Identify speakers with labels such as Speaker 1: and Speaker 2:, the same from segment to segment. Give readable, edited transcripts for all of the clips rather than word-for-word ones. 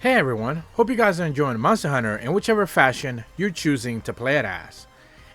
Speaker 1: Hey everyone, hope you guys are enjoying Monster Hunter in whichever fashion you're choosing to play it as.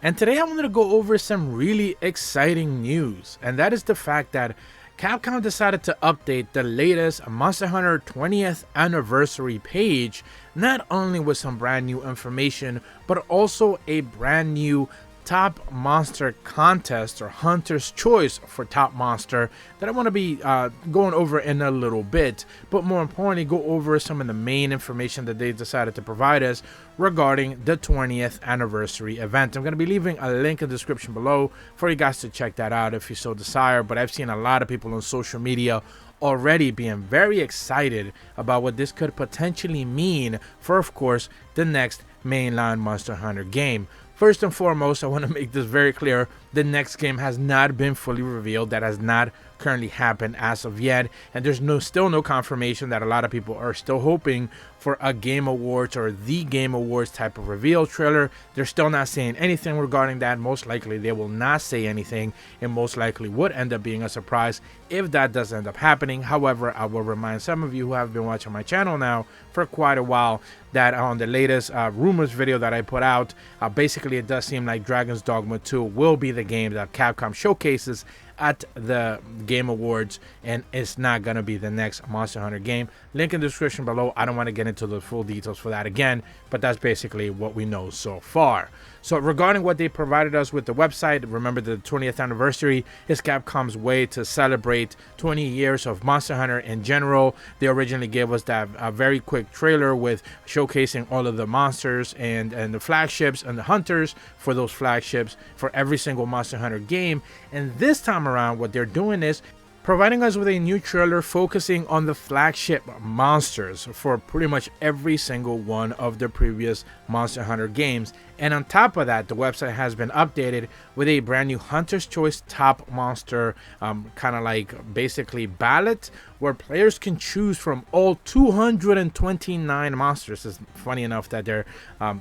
Speaker 1: And today I wanted to go over some really exciting news, and that is the fact that Capcom decided to update the latest Monster Hunter 20th anniversary page, not only with some brand new information, but also a brand new top monster contest or hunter's choice for top monster that I want to be going over in a little bit, but more importantly go over some of the main information that they decided to provide us regarding the 20th anniversary event. I'm going to be leaving a link in the description below for you guys to check that out if you so desire, but I've seen a lot of people on social media already being very excited about what this could potentially mean for, of course, the next mainline Monster Hunter game. First and foremost, I want to make this very clear. The next game has not been fully revealed. That has not currently happened as of yet. And there's still no confirmation that a lot of people are still hoping for a Game Awards or the Game Awards type of reveal trailer. They're still not saying anything regarding that. Most likely they will not say anything, and most likely would end up being a surprise if that does end up happening. However, I will remind some of you who have been watching my channel now for quite a while that on the latest rumors video that I put out, basically it does seem like Dragon's Dogma 2 will be the game that Capcom showcases at the Game Awards, and it's not going to be the next Monster Hunter game. Link in the description below. I don't want to get into the full details for that again, but that's basically what we know so far. So regarding what they provided us with the website, remember the 20th anniversary is Capcom's way to celebrate 20 years of Monster Hunter in general. They originally gave us that very quick trailer with showcasing all of the monsters and the flagships and the hunters for those flagships for every single Monster Hunter game. And this time around, what they're doing is providing us with a new trailer focusing on the flagship monsters for pretty much every single one of the previous Monster Hunter games. And on top of that, the website has been updated with a brand new Hunter's Choice top monster kind of like basically ballot where players can choose from all 229 monsters. It's funny enough that they're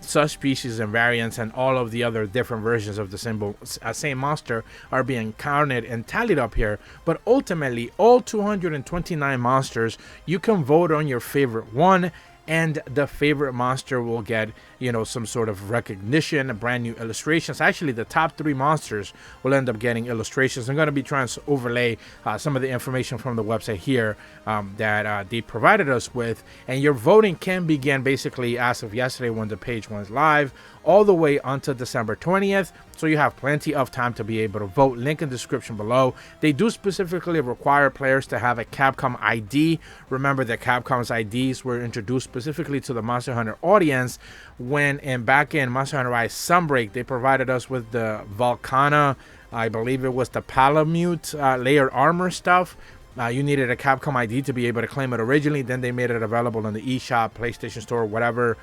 Speaker 1: subspecies and variants and all of the other different versions of the same monster are being counted and tallied up here. But ultimately, all 229 monsters, you can vote on your favorite one, and the favorite monster will get, you know, some sort of recognition, brand new illustrations. Actually, the top 3 monsters will end up getting illustrations. I'm going to be trying to overlay some of the information from the website here that they provided us with. And your voting can begin basically as of yesterday when the page went live, all the way until December 20th. So you have plenty of time to be able to vote. Link in the description below. They do specifically require players to have a Capcom ID. Remember that Capcom's IDs were introduced specifically to the Monster Hunter audience when back in Monster Hunter Rise Sunbreak, they provided us with the Volcana, I believe it was the Palamute layered armor stuff. You needed a Capcom ID to be able to claim it originally. Then they made it available in the eShop, PlayStation Store, whatever,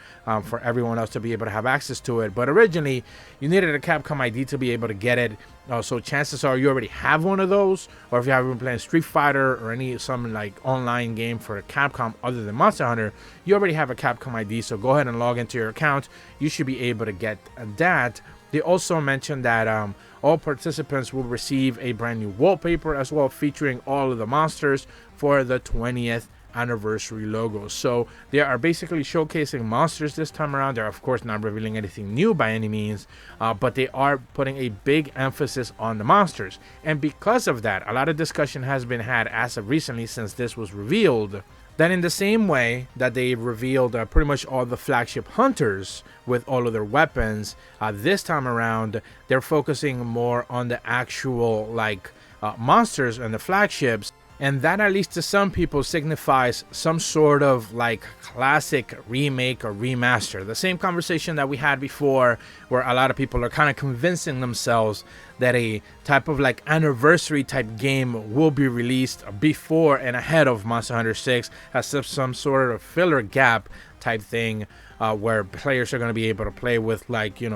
Speaker 1: for everyone else to be able to have access to it. But originally, you needed a Capcom ID to be able to get it. So chances are you already have one of those, or if you haven't been playing Street Fighter or some like online game for Capcom other than Monster Hunter, you already have a Capcom ID. So go ahead and log into your account. You should be able to get that. They also mentioned that all participants will receive a brand new wallpaper as well, featuring all of the monsters for the 20th anniversary logo. So they are basically showcasing monsters this time around. They're of course not revealing anything new by any means, but they are putting a big emphasis on the monsters. And because of that, a lot of discussion has been had as of recently since this was revealed, that in the same way that they revealed pretty much all the flagship hunters with all of their weapons, this time around they're focusing more on the actual monsters and the flagships. And that, at least to some people, signifies some sort of like classic remake or remaster. The same conversation that we had before, where a lot of people are kind of convincing themselves that a type of like anniversary type game will be released before and ahead of Monster Hunter 6 as some sort of filler gap type thing, where players are going to be able to play with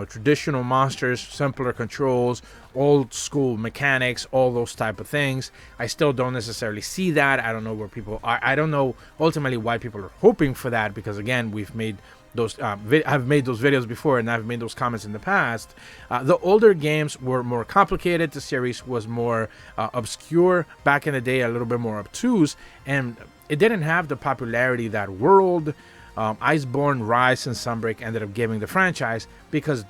Speaker 1: traditional monsters, simpler controls, old school mechanics, all those type of things. I still don't necessarily see that. I don't know where people are. I don't know ultimately why people are hoping for that, because again, we've made those I've made those videos before, and I've made those comments in the past. The older games were more complicated. The series was more obscure back in the day, a little bit more obtuse, and it didn't have the popularity that World, Iceborne, Rise, and Sunbreak ended up giving the franchise, because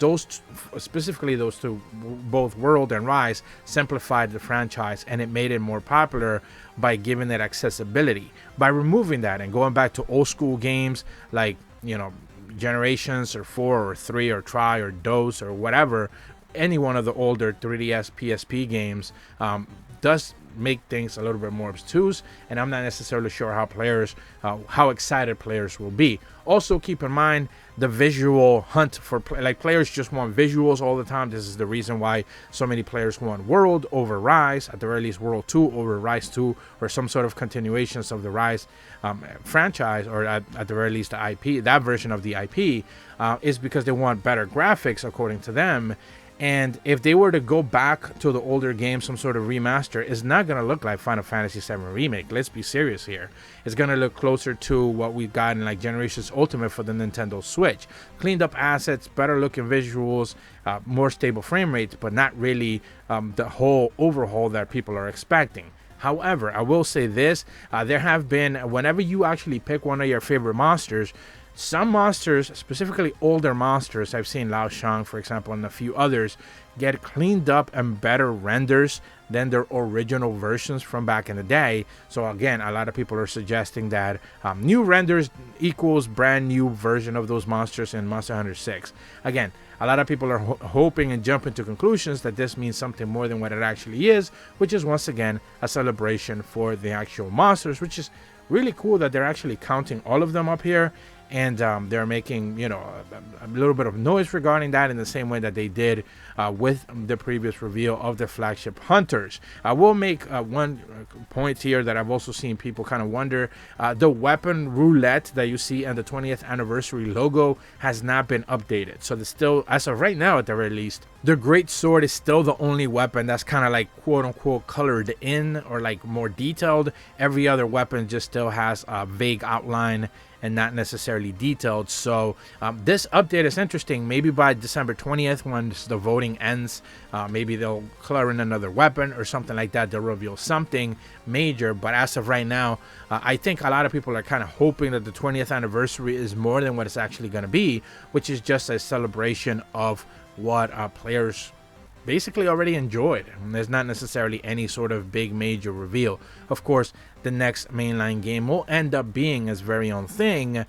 Speaker 1: specifically those two, both World and Rise, simplified the franchise, and it made it more popular by giving it accessibility. By removing that and going back to old school games like, Generations or 4 or 3 or Try or DOS or whatever, any one of the older 3DS, PSP games does make things a little bit more obtuse, and I'm not necessarily sure how excited players will be. Also, keep in mind the visual hunt for players just want visuals all the time. This is the reason why so many players want World over Rise, at the very least World 2 over Rise 2, or some sort of continuations of the Rise franchise, or at the very least the IP, that version of the IP, is because they want better graphics according to them. And if they were to go back to the older game, some sort of remaster, it's not going to look like Final Fantasy VII Remake. Let's be serious here. It's going to look closer to what we've got in like Generations Ultimate for the Nintendo Switch. Cleaned up assets, better looking visuals, more stable frame rates, but not really the whole overhaul that people are expecting. However, I will say this, there have been, whenever you actually pick one of your favorite monsters, some monsters, specifically older monsters, I've seen Lao Shang, for example, and a few others, get cleaned up and better renders than their original versions from back in the day. So again, a lot of people are suggesting that new renders equals brand new version of those monsters in Monster Hunter 6. Again, a lot of people are hoping and jumping to conclusions that this means something more than what it actually is, which is once again a celebration for the actual monsters, which is really cool that they're actually counting all of them up here. And they're making, a little bit of noise regarding that, in the same way that they did with the previous reveal of the flagship hunters. I will make one point here that I've also seen people kind of wonder. The weapon roulette that you see in the 20th anniversary logo has not been updated. So there's still, as of right now at the very least, the Great Sword is still the only weapon that's kind of like quote unquote colored in, or like more detailed. Every other weapon just still has a vague outline and not necessarily detailed. So this update is interesting. Maybe by December 20th, once the voting ends, maybe they'll color in another weapon or something like that. They'll reveal something major. But as of right now, I think a lot of people are kind of hoping that the 20th anniversary is more than what it's actually going to be, which is just a celebration of what players basically already enjoyed. There's not necessarily any sort of big major reveal. Of course, the next mainline game will end up being its very own thing,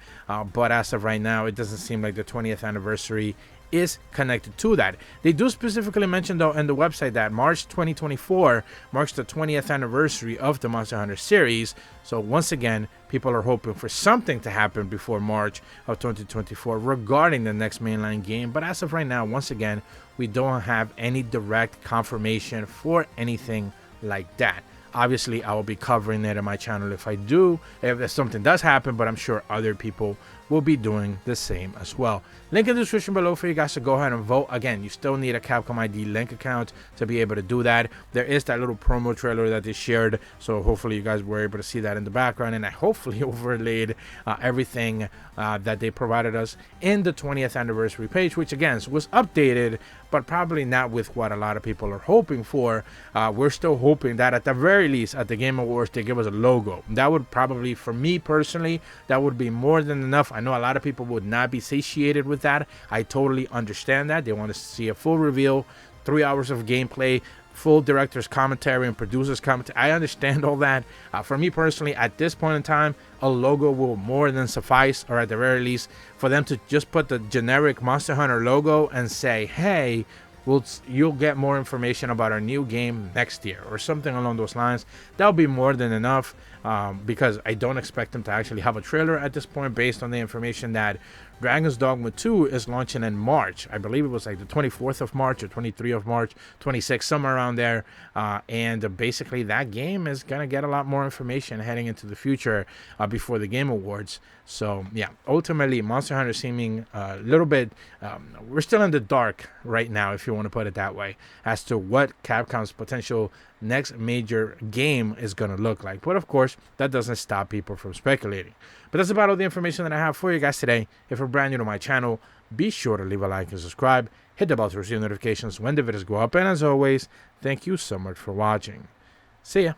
Speaker 1: but as of right now, it doesn't seem like the 20th anniversary is connected to that. They do specifically mention, though, in the website that March 2024 marks the 20th anniversary of the Monster Hunter series. So once again, people are hoping for something to happen before March of 2024 regarding the next mainline game. But as of right now, once again, we don't have any direct confirmation for anything like that. Obviously, I will be covering it on my channel if something does happen, but I'm sure other people will be doing the same as well. Link in the description below for you guys to go ahead and vote. Again, you still need a Capcom ID link account to be able to do that. There is that little promo trailer that they shared, so hopefully you guys were able to see that in the background, and I hopefully overlaid everything that they provided us in the 20th anniversary page, which again was updated, but probably not with what a lot of people are hoping for. We're still hoping that at the very least at the Game Awards they give us a logo. That would probably, for me personally, that would be more than enough. I know a lot of people would not be satiated with that. I totally understand that. They want to see a full reveal, 3 hours of gameplay, full director's commentary and producer's commentary. I understand all that. For me personally, at this point in time, a logo will more than suffice, or at the very least for them to just put the generic Monster Hunter logo and say, hey, you'll get more information about our new game next year, or something along those lines. That'll be more than enough, because I don't expect them to actually have a trailer at this point, based on the information that Dragon's Dogma 2 is launching in March. I believe it was like the 24th of March or 23rd of March, 26th, somewhere around there. And basically that game is going to get a lot more information heading into the future before the Game Awards. So yeah, ultimately Monster Hunter seeming a little bit, we're still in the dark right now, if you want to put it that way, as to what Capcom's potential next major game is going to look like. But of course, that doesn't stop people from speculating. But that's about all the information that I have for you guys today. If you're brand new to my channel, be sure to leave a like and subscribe. Hit the bell to receive notifications when the videos go up. And as always, thank you so much for watching. See ya.